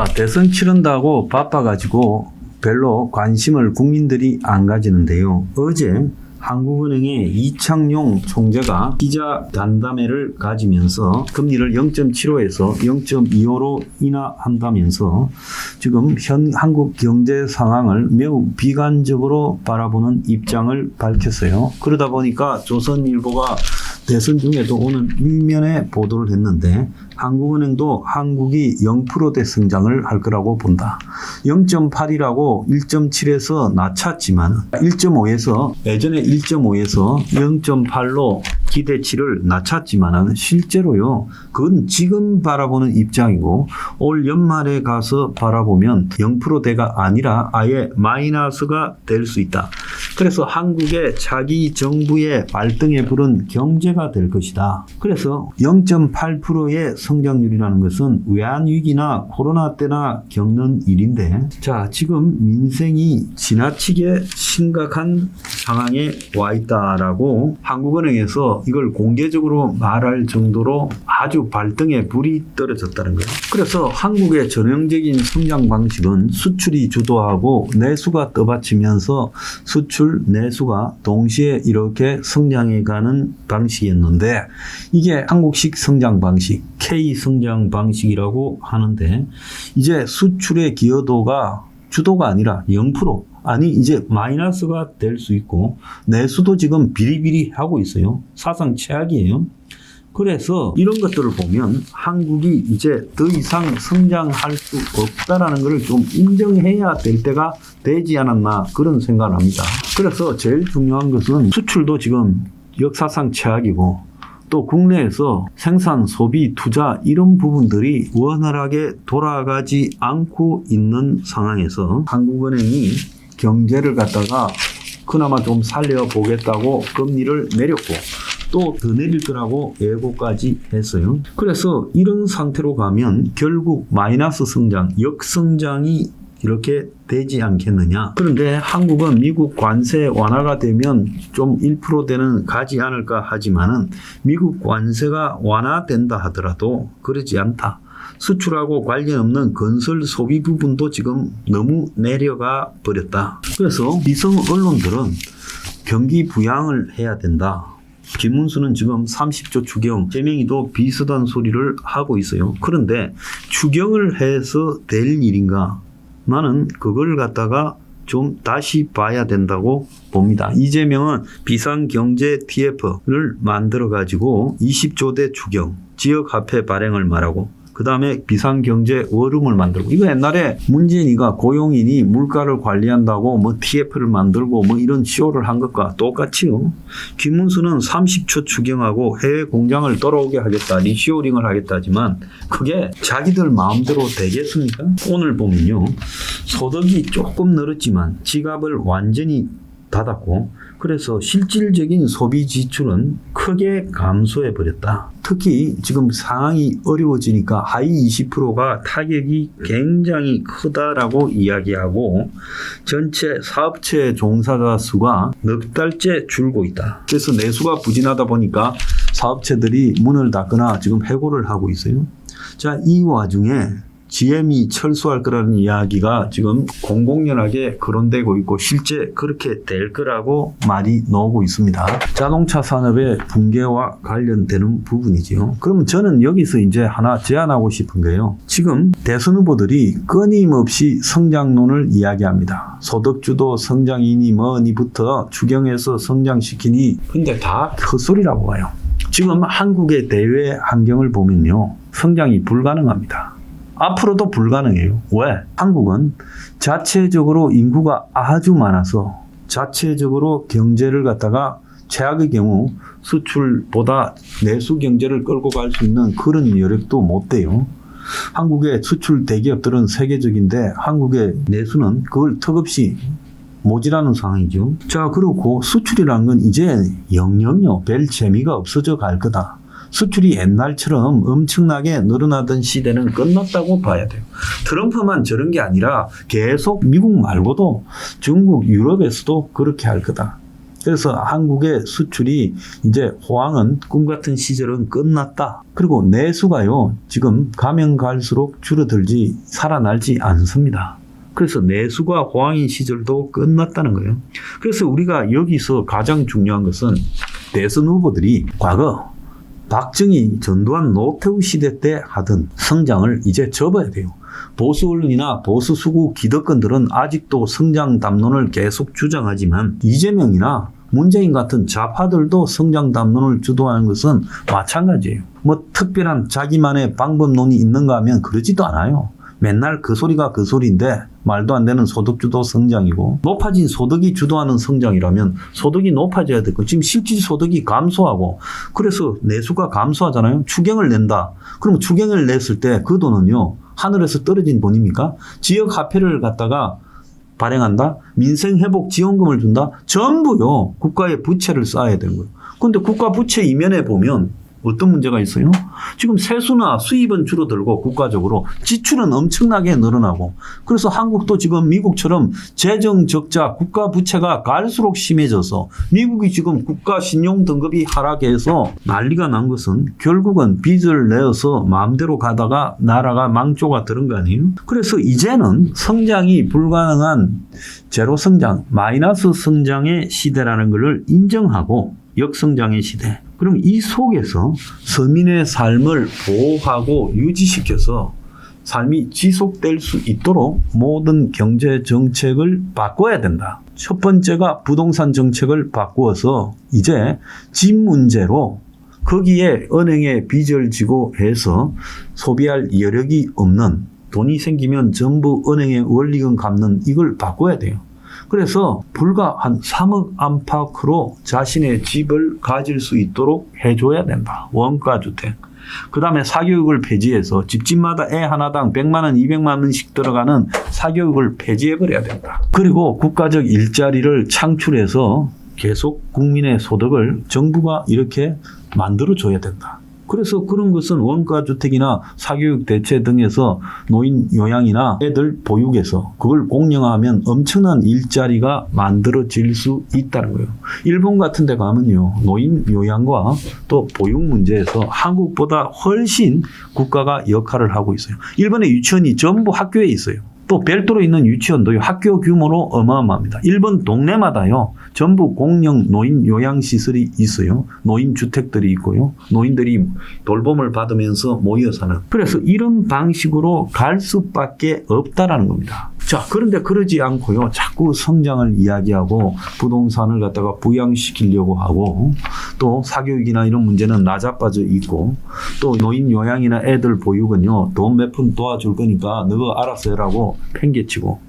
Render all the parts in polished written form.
자, 대선 치른다고 바빠가지고 별로 관심을 국민들이 안 가지는데요. 어제 한국은행의 이창용 총재가 기자 간담회를 가지면서 금리를 0.75에서 0.25로 인하한다면서 지금 현 한국 경제 상황을 매우 비관적으로 바라보는 입장을 밝혔어요. 그러다 보니까 조선일보가 대선 중에도 오늘 일면에 보도를 했는데 한국은행도 한국이 0%대 성장을 할 거라고 본다. 0.8이라고 1.7에서 낮췄지만 1.5에서 예전에 1.5에서 0.8로 기대치를 낮췄지만 실제로요. 그건 지금 바라보는 입장이고 올 연말에 가서 바라보면 0%대가 아니라 아예 마이너스가 될 수 있다. 그래서 한국의 자기 정부의 발등에 부른 경제가 될 것이다. 그래서 0.8%의 성장률이라는 것은 외환위기나 코로나 때나 겪는 일인데 자, 지금 민생이 지나치게 심각한 상황에 와 있다라고 한국은행에서 이걸 공개적으로 말할 정도로 아주 발등에 불이 떨어졌다는 거예요. 그래서 한국의 전형적인 성장 방식은 수출이 주도하고 내수가 떠받치면서 수출, 내수가 동시에 이렇게 성장해가는 방식이었는데 이게 한국식 성장 방식, K 성장 방식이라고 하는데 이제 수출의 기여도가 주도가 아니라 0%, 아니 이제 마이너스가 될 수 있고 내수도 지금 비리비리하고 있어요. 사상 최악이에요. 그래서 이런 것들을 보면 한국이 이제 더 이상 성장할 수 없다라는 것을 좀 인정해야 될 때가 되지 않았나 그런 생각을 합니다. 그래서 제일 중요한 것은 수출도 지금 역사상 최악이고 또 국내에서 생산, 소비, 투자 이런 부분들이 원활하게 돌아가지 않고 있는 상황에서 한국은행이 경제를 갖다가 그나마 좀 살려보겠다고 금리를 내렸고 또 더 내릴 거라고 예고까지 했어요. 그래서 이런 상태로 가면 결국 마이너스 성장, 역성장이 이렇게 되지 않겠느냐. 그런데 한국은 미국 관세 완화가 되면 좀 1%대는 가지 않을까 하지만은 미국 관세가 완화된다 하더라도 그러지 않다. 수출하고 관련 없는 건설 소비 부분도 지금 너무 내려가 버렸다. 그래서 위성 언론들은 경기 부양을 해야 된다. 김문수는 지금 30조 추경, 재명이도 비슷한 소리를 하고 있어요. 그런데 추경을 해서 될 일인가? 나는 그걸 갖다가 좀 다시 봐야 된다고 봅니다. 이재명은 비상경제 TF를 만들어가지고 20조대 추경, 지역화폐 발행을 말하고 그 다음에 비상경제 원룸을 만들고 이거 옛날에 문재인이가 고용인이 물가를 관리한다고 뭐 TF를 만들고 뭐 이런 쇼를 한 것과 똑같이요. 김문수는 30초 추경하고 해외 공장을 돌아오게 하겠다, 리쇼링을 하겠다지만 그게 자기들 마음대로 되겠습니까? 오늘 보면요. 소득이 조금 늘었지만 지갑을 완전히 닫았고 그래서 실질적인 소비 지출은 크게 감소해 버렸다. 특히 지금 상황이 어려워지니까 하위 20%가 타격이 굉장히 크다라고 이야기하고 전체 사업체 종사자 수가 넉 달째 줄고 있다. 그래서 내수가 부진하다 보니까 사업체들이 문을 닫거나 지금 해고를 하고 있어요. 자, 이 와중에 GM이 철수할 거라는 이야기가 지금 공공연하게 거론되고 있고 실제 그렇게 될 거라고 말이 나오고 있습니다. 자동차 산업의 붕괴와 관련되는 부분이지요. 그러면 저는 여기서 이제 하나 제안하고 싶은 게요. 지금 대선 후보들이 끊임없이 성장론을 이야기합니다. 소득주도 성장이니 뭐니부터 추경해서 성장시키니 근데 다 헛소리라고 봐요. 지금 한국의 대외 환경을 보면요. 성장이 불가능합니다. 앞으로도 불가능해요. 왜? 한국은 자체적으로 인구가 아주 많아서 자체적으로 경제를 갖다가 최악의 경우 수출보다 내수 경제를 끌고 갈 수 있는 그런 여력도 못 돼요. 한국의 수출 대기업들은 세계적인데 한국의 내수는 그걸 턱없이 모자라는 상황이죠. 자, 그렇고 수출이라는 건 이제 영영요 별 재미가 없어져 갈 거다. 수출이 옛날처럼 엄청나게 늘어나던 시대는 끝났다고 봐야 돼요. 트럼프만 저런 게 아니라 계속 미국 말고도 중국, 유럽에서도 그렇게 할 거다. 그래서 한국의 수출이 이제 호황은 꿈 같은 시절은 끝났다. 그리고 내수가요, 지금 가면 갈수록 줄어들지 살아날지 않습니다. 그래서 내수가 호황인 시절도 끝났다는 거예요. 그래서 우리가 여기서 가장 중요한 것은 대선 후보들이 과거 박정희, 전두환, 노태우 시대 때 하던 성장을 이제 접어야 돼요. 보수 언론이나 보수 수구 기득권들은 아직도 성장 담론을 계속 주장하지만 이재명이나 문재인 같은 좌파들도 성장 담론을 주도하는 것은 마찬가지예요. 뭐 특별한 자기만의 방법론이 있는가 하면 그러지도 않아요. 맨날 그 소리가 그 소리인데 말도 안 되는 소득주도 성장이고, 높아진 소득이 주도하는 성장이라면 소득이 높아져야 되고, 지금 실질 소득이 감소하고, 그래서 내수가 감소하잖아요. 추경을 낸다. 그럼 추경을 냈을 때 그 돈은요, 하늘에서 떨어진 돈입니까? 지역 화폐를 갖다가 발행한다? 민생회복지원금을 준다? 전부요, 국가의 부채를 쌓아야 되는 거예요. 그런데 국가 부채 이면에 보면 어떤 문제가 있어요? 지금 세수나 수입은 줄어들고 국가적으로 지출은 엄청나게 늘어나고, 그래서 한국도 지금 미국처럼 재정 적자, 국가 부채가 갈수록 심해져서 미국이 지금 국가 신용 등급이 하락해서 난리가 난 것은 결국은 빚을 내어서 마음대로 가다가 나라가 망조가 들은 거 아니에요? 그래서 이제는 성장이 불가능한 제로 성장, 마이너스 성장의 시대라는 것을 인정하고 역성장의 시대. 그럼 이 속에서 서민의 삶을 보호하고 유지시켜서 삶이 지속될 수 있도록 모든 경제 정책을 바꿔야 된다. 첫 번째가 부동산 정책을 바꾸어서 이제 집 문제로 거기에 은행에 빚을 지고 해서 소비할 여력이 없는, 돈이 생기면 전부 은행에 원리금 갚는, 이걸 바꿔야 돼요. 그래서 불과 한 3억 안팎으로 자신의 집을 가질 수 있도록 해줘야 된다. 원가주택. 그 다음에 사교육을 폐지해서 집집마다 애 하나당 100만 원, 200만 원씩 들어가는 사교육을 폐지해버려야 된다. 그리고 국가적 일자리를 창출해서 계속 국민의 소득을 정부가 이렇게 만들어줘야 된다. 그래서 그런 것은 원가주택이나 사교육 대체 등에서 노인 요양이나 애들 보육에서 그걸 공영화하면 엄청난 일자리가 만들어질 수 있다는 거예요. 일본 같은 데 가면요, 노인 요양과 또 보육 문제에서 한국보다 훨씬 국가가 역할을 하고 있어요. 일본의 유치원이 전부 학교에 있어요. 또 별도로 있는 유치원도 학교 규모로 어마어마합니다. 일본 동네마다요, 전부 공영 노인 요양시설이 있어요. 노인주택들이 있고요. 노인들이 돌봄을 받으면서 모여 사는. 그래서 이런 방식으로 갈 수밖에 없다라는 겁니다. 자, 그런데 그러지 않고요, 자꾸 성장을 이야기하고 부동산을 갖다가 부양시키려고 하고, 또 사교육이나 이런 문제는 나자빠져 있고, 또 노인 요양이나 애들 보육은요, 돈 몇 푼 도와줄 거니까 너가 알아서 해라고 팽개치고,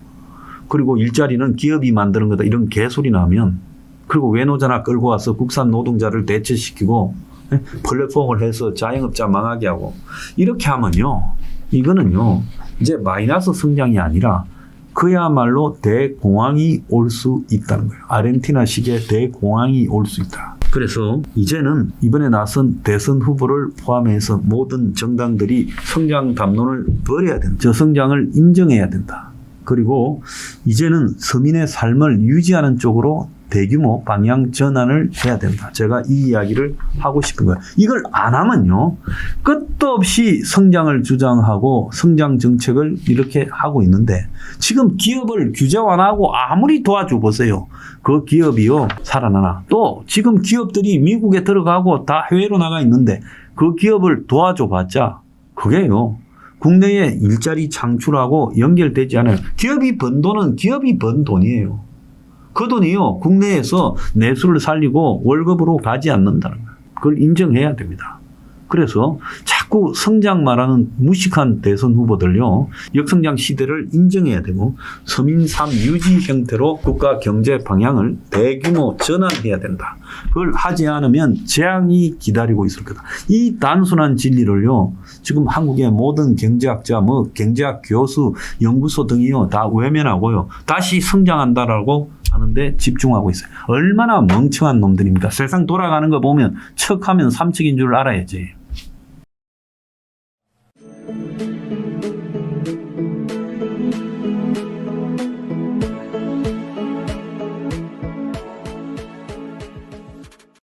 그리고 일자리는 기업이 만드는 거다, 이런 개소리 나면, 그리고 외노자나 끌고 와서 국산 노동자를 대체시키고 플랫폼을 해서 자영업자 망하게 하고, 이렇게 하면요, 이거는요 이제 마이너스 성장이 아니라 그야말로 대공황이 올 수 있다는 거예요. 아르헨티나식의 대공황이 올 수 있다. 그래서 이제는 이번에 나선 대선 후보를 포함해서 모든 정당들이 성장 담론을 버려야 된다. 저성장을 인정해야 된다. 그리고 이제는 서민의 삶을 유지하는 쪽으로 대규모 방향 전환을 해야 된다. 제가 이 이야기를 하고 싶은 거예요. 이걸 안 하면요, 끝도 없이 성장을 주장하고 성장 정책을 이렇게 하고 있는데, 지금 기업을 규제 완화하고 아무리 도와줘 보세요. 그 기업이요, 살아나나. 또 지금 기업들이 미국에 들어가고 다 해외로 나가 있는데 그 기업을 도와줘 봤자 그게요, 국내에 일자리 창출하고 연결되지 않아요. 기업이 번 돈은 기업이 번 돈이에요. 그 돈이요, 국내에서 내수를 살리고 월급으로 가지 않는다는 거예요. 그걸 인정해야 됩니다. 그래서 자꾸 성장 말하는 무식한 대선 후보들요, 역성장 시대를 인정해야 되고 서민 삶 유지 형태로 국가 경제 방향을 대규모 전환해야 된다. 그걸 하지 않으면 재앙이 기다리고 있을 거다. 이 단순한 진리를요, 지금 한국의 모든 경제학자, 경제학 교수, 연구소 등이요 다 외면하고요, 다시 성장한다라고 하는데 집중하고 있어요. 얼마나 멍청한 놈들입니까? 세상 돌아가는 거 보면 척하면 삼척인 줄 알아야지.